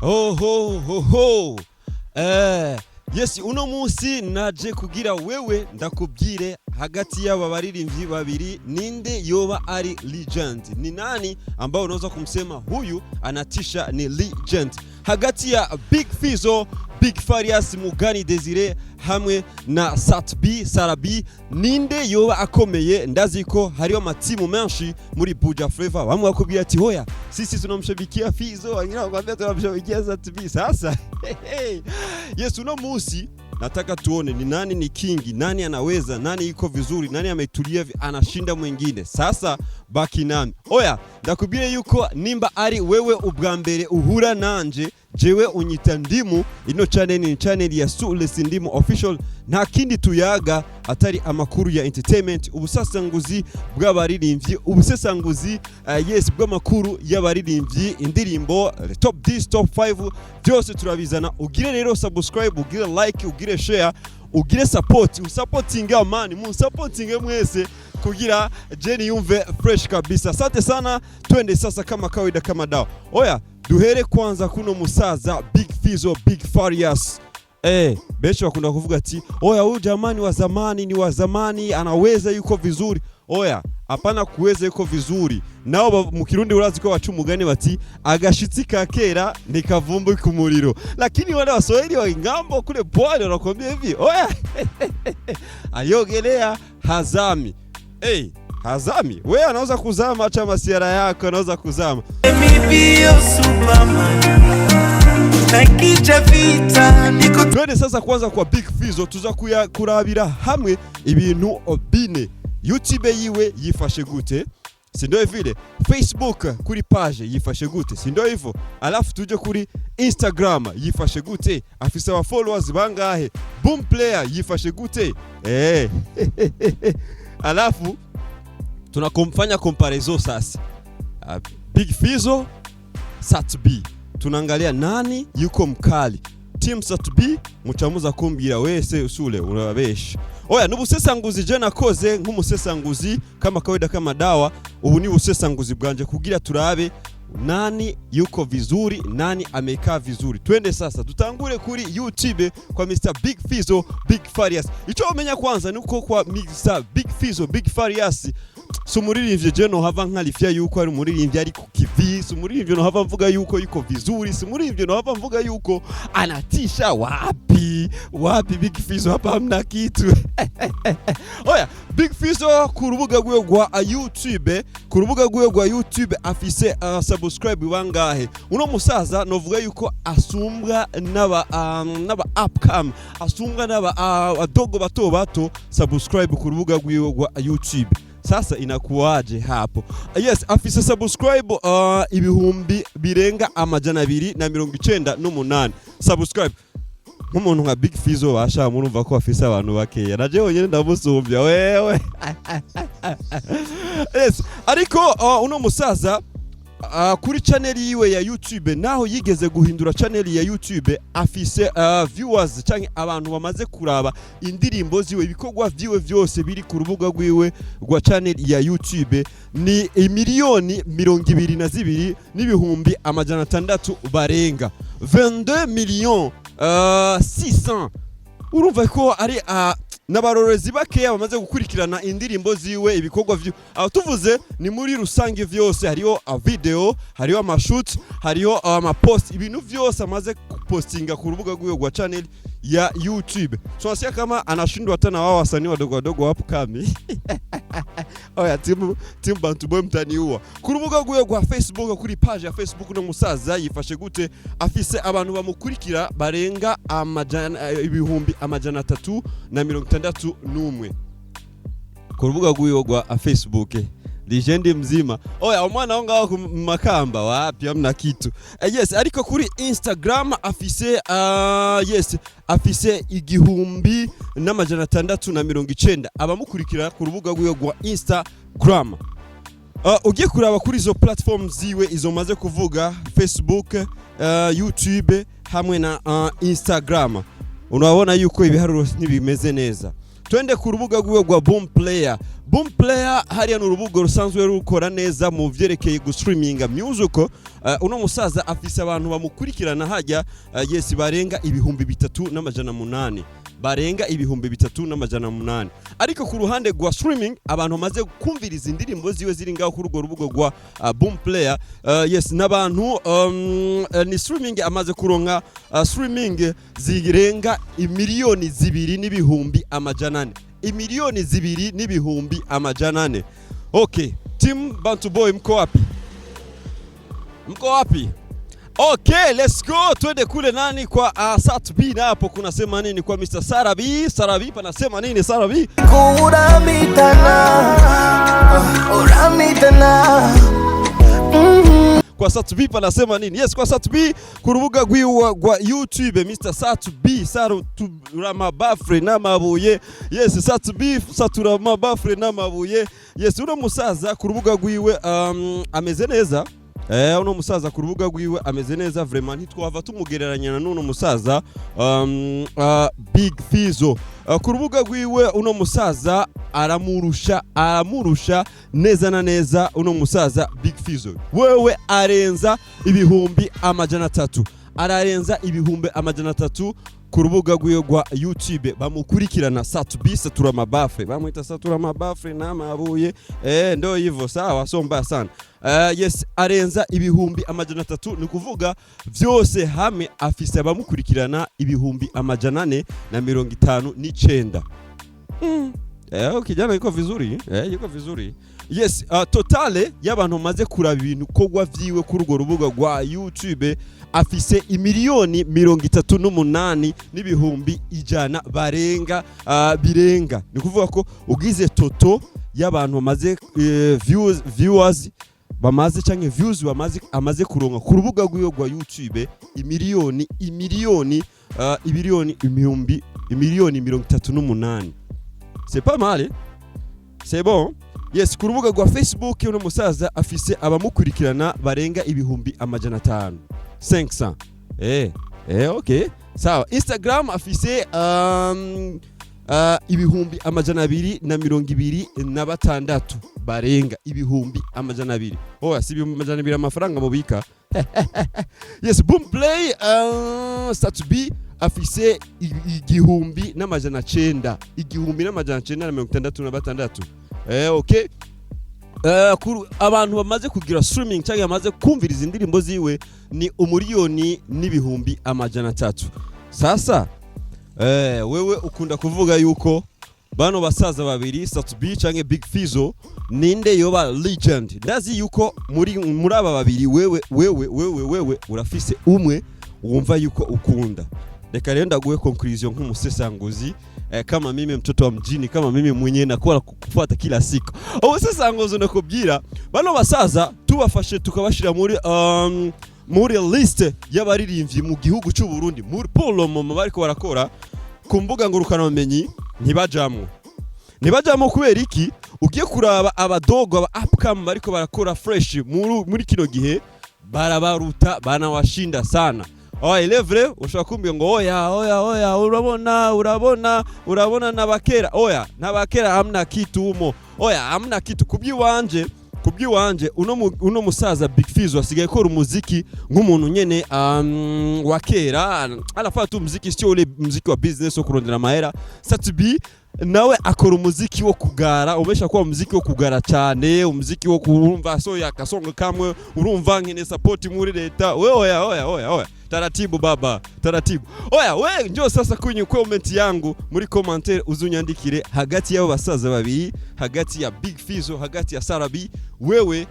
Ho ho ho ho. Yes, uno munsi naje kugira wewe ndakubwire hagati y'aba baririmbyi babiri ninde yoba ari legend. Ni nani ambao unaweza kumsema huyu anatisha ni legend? Hagati ya Big Fizzo, Big Farious, Mugani Desire hamwe na Satbi Sarabi ninde yoba akomeye? Ndazi ko hariyo amatimu menshi muri Buja Flavor bamwe bakubwira ati hoya sisi tunamshabikia Fizzo, wengine wakwambia tunamshabikia Satbi. Sasa yes, uno musi nataka tuone ni nani ni kingi, nani anaweza, nani iko vizuri, nani ametulia anashinda mwingine. Sasa baki nami. Oya, ndakubwire yuko nimba ari wewe ubwa mbere uhura nanje, jewe unyita Ndimu. Ino channel ni channel ya Sules Ndimu Official, nta kindi tuyaga atari amakuru ya entertainment, ubusasanguzi bw'abaririmbyi, ubusesanguzi yes bw'amakuru y'abaririmbyi, indirimbo, top 10 top 5 byose turabizana. Ugire rero subscribe, ugire like, ugire share, ugire support, usupportinga man, musupportinge mwese kugira Jenny yumve fresh kabisa. Asante sana, twende sasa kama kawaida kama dawa. Oya, duhere kwanza kuno musaza Big Fizzo, Big Farious. Benshi bakunda kuvuga ati oya huyu jamani wa zamani ni wa zamani, anaweza yuko vizuri. Oya, hapana kuweza yuko vizuri. Nao mu Kirundi urazi ko baca umugani bati agashitsi ka kera nikavumbu ku muriro. Lakini wale Waswahili wa ngambo kule pwani wanakuambia hivi, oya ayogelea hazami. Hazami, wewe anaweza kuzama, acha masiara yako anaweza kuzama. Twende sasa kwanza kwa Big Fizzo, tuza kurabira hamwe ibintu obine. YouTube yiwe yifashe gute? Sindo vile. Facebook kuri page yifashe gute? Sindo hivyo. Alafu tuje kuri Instagram yifashe gute? Afisa wa followers bangahe? Boom Player yifashe gute? Alafu tunakomfanya comparison sasa. Big Fizzo, Satbi. Tunaangalia nani yuko mkali. Team Satbi mucamuza kumbira wese usule urabesha. Oya, nubusesanguzi je nakoze nk'umusesanguzi kama kawaida kama dawa. Ubu ni busesanguzi bwanje kugira turabe nani yuko vizuri, nani amekaa vizuri. Twende sasa tutangure kuri YouTube kwa Mr. Big Fizzo, Big Farious. Ico umenya kwanza nuko kwa Mr. Big Fizzo, Big Farious sumuririmbye je no hava nkalifya yuko ari umuririmbye ari ku kivi, sumuririmbye no hava mvuga yuko yuko vizuri, sumuririmbye no hava mvuga yuko anatisha. Wapi Big Fizzo hapa hamna kitu. Oya, Big Fizzo ku rubuga rwe rwa YouTube, ku rubuga rwe rwa YouTube afise subscribe bangahe? Uno musaza novuga yuko asumbwa n'aba upcome, asumbwa n'aba adogo bato subscribe ku rubuga rwe rwa YouTube. Sasa inakuwaje hapo? Yes, afisa subscribe ibihumbi birenga amajana 298 subscribe. Nk'umuntu nka Big Fizzo basha murumva ko afisa abantu bakeya. Naje honyene ndamusumbya wewe. Yes, ariko uno musaza kuri channel yiwe ya YouTube naho yigeze guhindura channel ya YouTube, afise viewers canke abantu bamaze kuraba indirimbo ziwe, ibikorwa vyiwe vyose biri ku rubuga rwiwe rwa channel ya YouTube ni 1,022,000 n'ibihumbi amajana 600 barenga 22,600,000. Urumva ko ari n'abarorezi bakeya bamaze gukurikirana indirimbo ziwe, ibikorwa vyo. Tuvuze ni muri rusange vyose, hariyo video, hariyo amashoot, hariyo amapost, ibintu vyose amaze postinga ku rubuga rwiwe rwa channel ya YouTube. So asia kama anashindwa tena wao wasanii wadogo hapo kami. Oya, timu Bantu Boy mtaniua. Ku rubuga rwiwe rwa Facebook, kuri page ya Facebook no musaza yifashe gute? Afise abantu bamukurikira barenga ibihumbi amajana 361 ku rubuga rwiwe rwa Facebook. Legend mzima. Oya, umwana wangu ku Makamba wapi hamna kitu. Yes, ariko kuri Instagram afise afise igihumbi n'amajana 690 abamukurikira ku rubuga rwiwe rwa Instagram. Ugiye kuraba kuri izo platforms ziwe izo maze kuvuga, Facebook, YouTube hamwe na Instagram, unabona yuko ibiharuro ntibimeze neza. twende ku rubuga rwiwe rwa Boomplayer. Boomplayer hariya ni urubuga rusanzwe rukora neza mu vyerekeye gustreaminga music. Uno musaza afise abantu bamukurikirana hajya yes barenga 3,800 barenga 3,800. Ariko ku ruhande rwa streaming abantu bamaze kumviriza indirimbo ziwe ziri ngaho ku rubuga rwa Boomplayer. Yes n'abantu ni streaming amaze kuronka streaming zirenga 2,2,400,000. 2,2,400,000. Okay, team Bantu Boy mko wapi? Mko wapi? Okay, let's go. Twende kule nani kwa Sat B na hapo kuna sema nini kwa Mr. Sarabi? Sarabi panasema nini Sarabi? Kwa Sat B panasema nini? Yes, kwa Sat B kurubuga gwiwa gwa YouTube Mr. Sat B Saturama Bafre n'amabuye. Yes, Sat B Saturama Bafre n'amabuye. Yes, uno musaza kurubuga gwiwe ameze neza. Uno musaza ku rubuga rwiwe ameze neza vraiment ntitwava tumugereranya n'uno musaza Big Fizzo. Ku rubuga rwiwe uno musaza aramurusha neza na neza uno musaza Big Fizzo. Wewe arenza 300,000 ararenza 300,000 ku rubuga rwiwe rwa YouTube bamukurikirana Sat B Saturama Bafre bamwita Saturama Bafre n'amabuye ndo hivyo sawa somba sana. Yes arenza 300,000 ni kuvuga vyose hamwe afise abamukurikirana 459. Kijana yuko vizuri yuko vizuri. Yes totale y'abantu maze kuraba ibintu kogwa vyiwe ku rugo rubuga rwa YouTube afise 1,38,100,000 barenga birenga. Ni kuvuga ko ugize toto y'abantu maze viewers bamaze canke views amaze kuronka ku rubuga rwiwe rwa YouTube 1,38,000,000. C'est pas mal, c'est bon. Yes, ku rubuga rwa Facebook uno musaza afise abamukurikirana barenga 500,000. 500. Okay. Sawa. Instagram afise 226 barenga 200,000. Si 200,000 amafaranga mubika. Yes, Boomplay Sat B afise 1,900. 1,966. Okay. Abantu bamaze kugira streaming cyangwa bamaze kumviriza indirimbo ziwe ni 1,200,000. Sasa wewe ukunda kuvuga yuko bano basaza babiri Sat B cyangwa Big Fizzo ninde yoba legend? Ndazi yuko muri aba babiri wewe urafise umwe wumva yuko ukunda. Reka rero ndaguhe conclusion nk'umusesanguzi kama mimi mtoto wa mjini, kama mimi mwenyewe nakora kufuata kila siku. Umusesanguzi nakubwira bano basaza tubafashe tukabashira muri list y'abaririmbyi mu gihugu cy'u Burundi muri polo mama bariko barakora ku mbuga ngurukana bumenyi ntibajamo kubera iki ugiye kuraba abadogo aba upcome bariko barakora fresh muri kino gihe barabaruta banawashinda sana. Ile vrai ushaka kumbia ngo oya urabona nabakera hamna kitu umo. Hamna kitu kubyiwanje uno musaza Big Fizzo asigaye kora umuziki nk'umuntu nyene wakera arafata umuziki sio ule muziki wa business wo kurondera mahera. Sat B nawe akora umuziki wo kugara, umesha kuba umuziki wo kugara cyane, umuziki wo kurumva so yakasonga kamwe urumva nkene support muri leta. Oya taratibu baba, taratibu. We njoo sasa kwenye comment yangu muri commentaire uzunyandikire hagati y'abo basaza babiri, hagati ya Big Fizzo, hagati ya Sarabi, wewe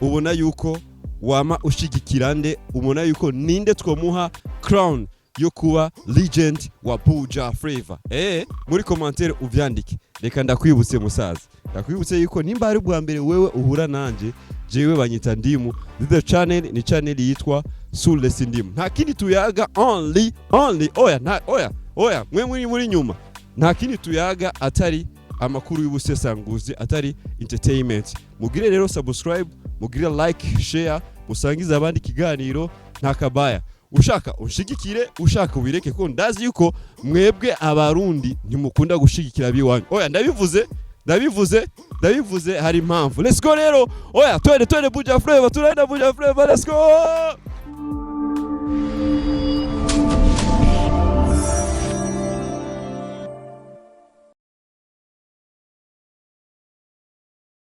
ubona yuko wama ushigikirande, ubona yuko ninde twomuha crown yo kuba legend wa Buja Flavor. Muri commentaire uvyandike. Reka ndakwibutse musaza, ndakwibutse yuko nimba ari bwa mbere wewe uhura nanje, jewe banyita Ndimu. The channel ni channel yitwa Sulles Ndimu. Nta kindi tuyaga only mwe muri nyuma. Nta kindi tuyaga atari amakuru y'ubusesanguzi, atari entertainment. Mugire rero subscribe, mugire like, share, musangiza abandi kiganiro nta kabaya. ushaka unshigikire, ushaka ubireke ko ndazi yuko mwebwe abarundi ntimukunda gushigikira biwanyu. Oya ndabivuze hari impamvu. Let's go rero. Oya twende Buja Flavor, let's go.